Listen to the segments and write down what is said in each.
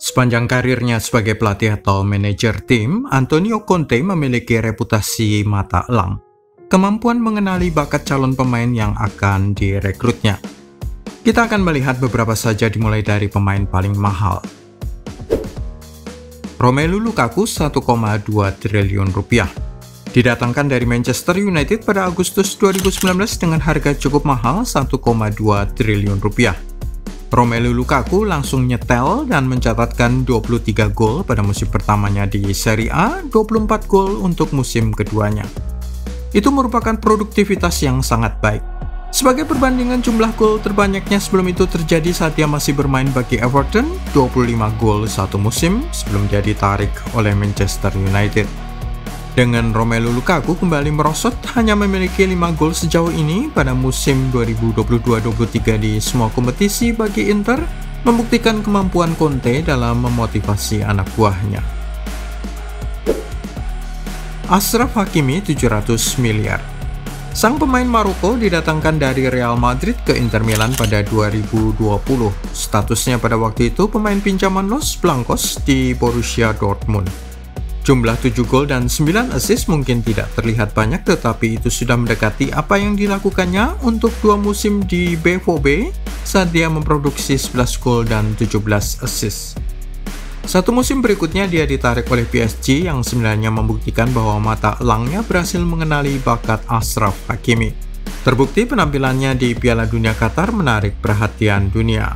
Sepanjang karirnya sebagai pelatih atau manajer tim, Antonio Conte memiliki reputasi mata elang. Kemampuan mengenali bakat calon pemain yang akan direkrutnya. Kita akan melihat beberapa saja dimulai dari pemain paling mahal. Romelu Lukaku 1,2 triliun rupiah. Didatangkan dari Manchester United pada Agustus 2019 dengan harga cukup mahal 1,2 triliun rupiah. Romelu Lukaku langsung nyetel dan mencatatkan 23 gol pada musim pertamanya di Serie A, 24 gol untuk musim keduanya. Itu merupakan produktivitas yang sangat baik. Sebagai perbandingan jumlah gol terbanyaknya sebelum itu terjadi saat dia masih bermain bagi Everton, 25 gol satu musim sebelum dia ditarik oleh Manchester United. Dengan Romelu Lukaku kembali merosot hanya memiliki 5 gol sejauh ini pada musim 2022-23 di semua kompetisi bagi Inter, membuktikan kemampuan Conte dalam memotivasi anak buahnya. Achraf Hakimi 700 miliar. Sang pemain Maroko didatangkan dari Real Madrid ke Inter Milan pada 2020. Statusnya pada waktu itu pemain pinjaman Los Blancos di Borussia Dortmund. Jumlah 7 gol dan 9 assist mungkin tidak terlihat banyak, tetapi itu sudah mendekati apa yang dilakukannya untuk 2 musim di BVB saat dia memproduksi 11 gol dan 17 assist. Satu musim berikutnya dia ditarik oleh PSG yang sebenarnya membuktikan bahwa mata elangnya berhasil mengenali bakat Achraf Hakimi. Terbukti penampilannya di Piala Dunia Qatar menarik perhatian dunia.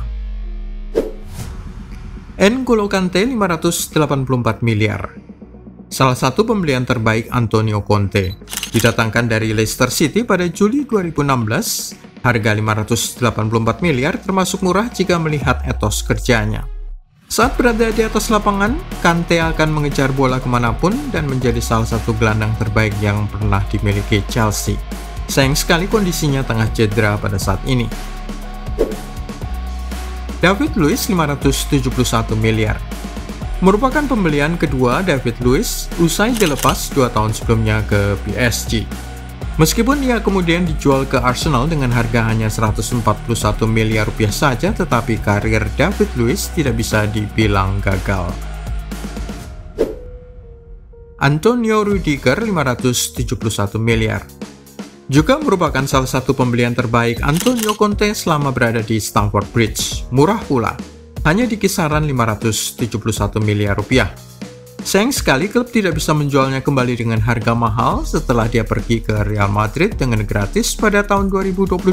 N'Golo Kante 584 miliar. Salah satu pembelian terbaik Antonio Conte. Didatangkan dari Leicester City pada Juli 2016, harga 584 miliar termasuk murah jika melihat etos kerjanya. Saat berada di atas lapangan, Kante akan mengejar bola kemanapun dan menjadi salah satu gelandang terbaik yang pernah dimiliki Chelsea. Sayang sekali kondisinya tengah cedera pada saat ini. David Luiz 571 miliar. Merupakan pembelian kedua David Luiz usai dilepas 2 tahun sebelumnya ke PSG. Meskipun ia kemudian dijual ke Arsenal dengan harga hanya 141 miliar rupiah saja, tetapi karir David Luiz tidak bisa dibilang gagal. Antonio Rudiger 571 miliar. Juga merupakan salah satu pembelian terbaik Antonio Conte selama berada di Stamford Bridge. Murah pula, hanya di kisaran 571 miliar rupiah. Sayang sekali klub tidak bisa menjualnya kembali dengan harga mahal setelah dia pergi ke Real Madrid dengan gratis pada tahun 2022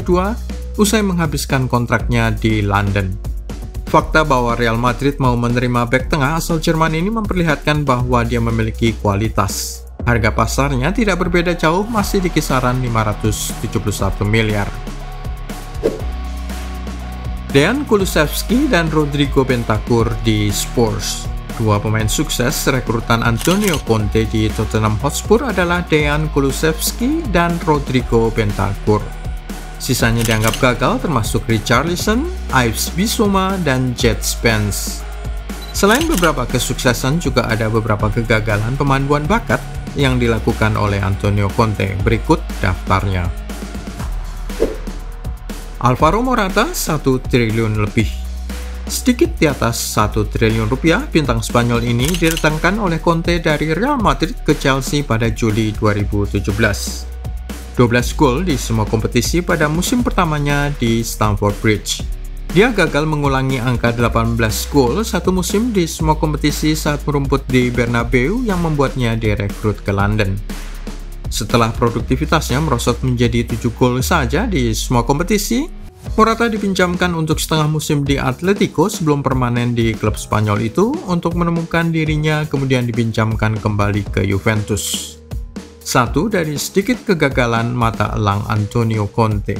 usai menghabiskan kontraknya di London. Fakta bahwa Real Madrid mau menerima bek tengah asal Jerman ini memperlihatkan bahwa dia memiliki kualitas. Harga pasarnya tidak berbeda jauh, masih di kisaran 571 miliar. Dejan Kulusevski dan Rodrigo Bentancur di Spurs. Dua pemain sukses rekrutan Antonio Conte di Tottenham Hotspur adalah Dejan Kulusevski dan Rodrigo Bentancur. Sisanya dianggap gagal termasuk Richarlison, Yves Bissouma, dan Jet Spence. Selain beberapa kesuksesan, juga ada beberapa kegagalan pemanduan bakat yang dilakukan oleh Antonio Conte. Berikut daftarnya. Alvaro Morata 1 triliun lebih. Sedikit di atas 1 triliun rupiah, bintang Spanyol ini didatangkan oleh Conte dari Real Madrid ke Chelsea pada Juli 2017. 12 gol di semua kompetisi pada musim pertamanya di Stamford Bridge. Dia gagal mengulangi angka 18 gol satu musim di semua kompetisi saat merumput di Bernabeu yang membuatnya direkrut ke London. Setelah produktivitasnya merosot menjadi 7 gol saja di semua kompetisi, Morata dipinjamkan untuk setengah musim di Atletico sebelum permanen di klub Spanyol itu untuk menemukan dirinya, kemudian dipinjamkan kembali ke Juventus. Satu dari sedikit kegagalan mata elang Antonio Conte.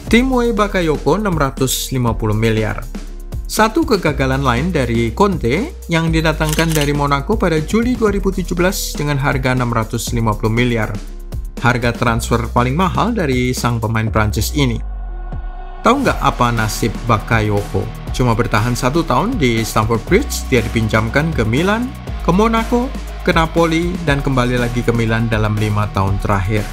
Timothy Bakayoko 650 miliar. Satu kegagalan lain dari Conte yang didatangkan dari Monaco pada Juli 2017 dengan harga 650 miliar. Harga transfer paling mahal dari sang pemain Prancis ini. Tahu nggak apa nasib Bakayoko? Cuma bertahan 1 tahun di Stamford Bridge, dia dipinjamkan ke Milan, ke Monaco, ke Napoli, dan kembali lagi ke Milan dalam 5 tahun terakhir.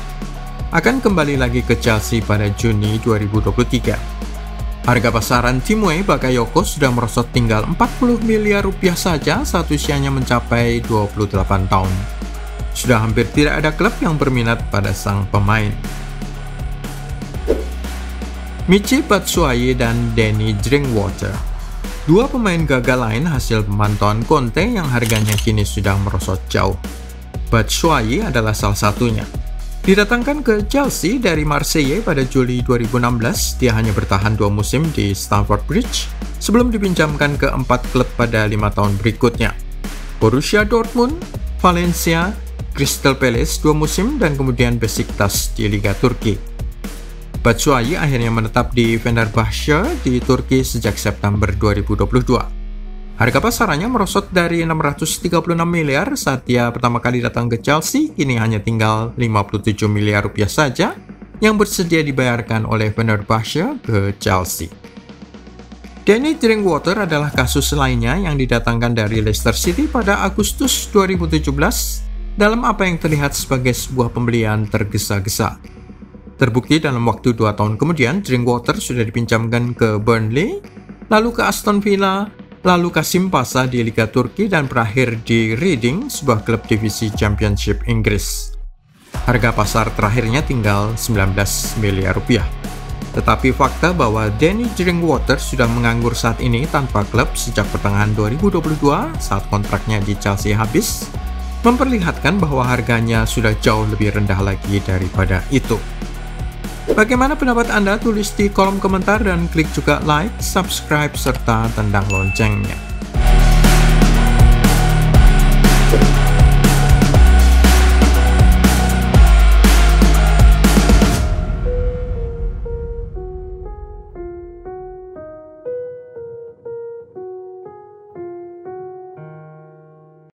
Akan kembali lagi ke Chelsea pada Juni 2023. Harga pasaran Timothy Bakayoko sudah merosot tinggal 40 miliar rupiah saja saat usianya mencapai 28 tahun. Sudah hampir tidak ada klub yang berminat pada sang pemain. Michy Batshuayi dan Danny Drinkwater, dua pemain gagal lain hasil pemantauan Conte yang harganya kini sudah merosot jauh. Batshuayi adalah salah satunya. Didatangkan ke Chelsea dari Marseille pada Juli 2016, dia hanya bertahan 2 musim di Stamford Bridge sebelum dipinjamkan ke 4 klub pada 5 tahun berikutnya. Borussia Dortmund, Valencia, Crystal Palace 2 musim, dan kemudian Besiktas di Liga Turki. Batshuayi akhirnya menetap di Fenerbahce di Turki sejak September 2022. Harga pasarannya merosot dari 636 miliar saat dia pertama kali datang ke Chelsea, kini hanya tinggal 57 miliar rupiah saja yang bersedia dibayarkan oleh Fenerbahce ke Chelsea. Danny Drinkwater adalah kasus lainnya yang didatangkan dari Leicester City pada Agustus 2017 dalam apa yang terlihat sebagai sebuah pembelian tergesa-gesa. Terbukti dalam waktu 2 tahun kemudian, Drinkwater sudah dipinjamkan ke Burnley, lalu ke Aston Villa, lalu Kasim Pasa di Liga Turki, dan berakhir di Reading, sebuah klub divisi Championship Inggris. Harga pasar terakhirnya tinggal 19 miliar rupiah. Tetapi fakta bahwa Danny Drinkwater sudah menganggur saat ini tanpa klub sejak pertengahan 2022 saat kontraknya di Chelsea habis, memperlihatkan bahwa harganya sudah jauh lebih rendah lagi daripada itu. Bagaimana pendapat Anda? Tulis di kolom komentar dan klik juga like, subscribe, serta tandang loncengnya.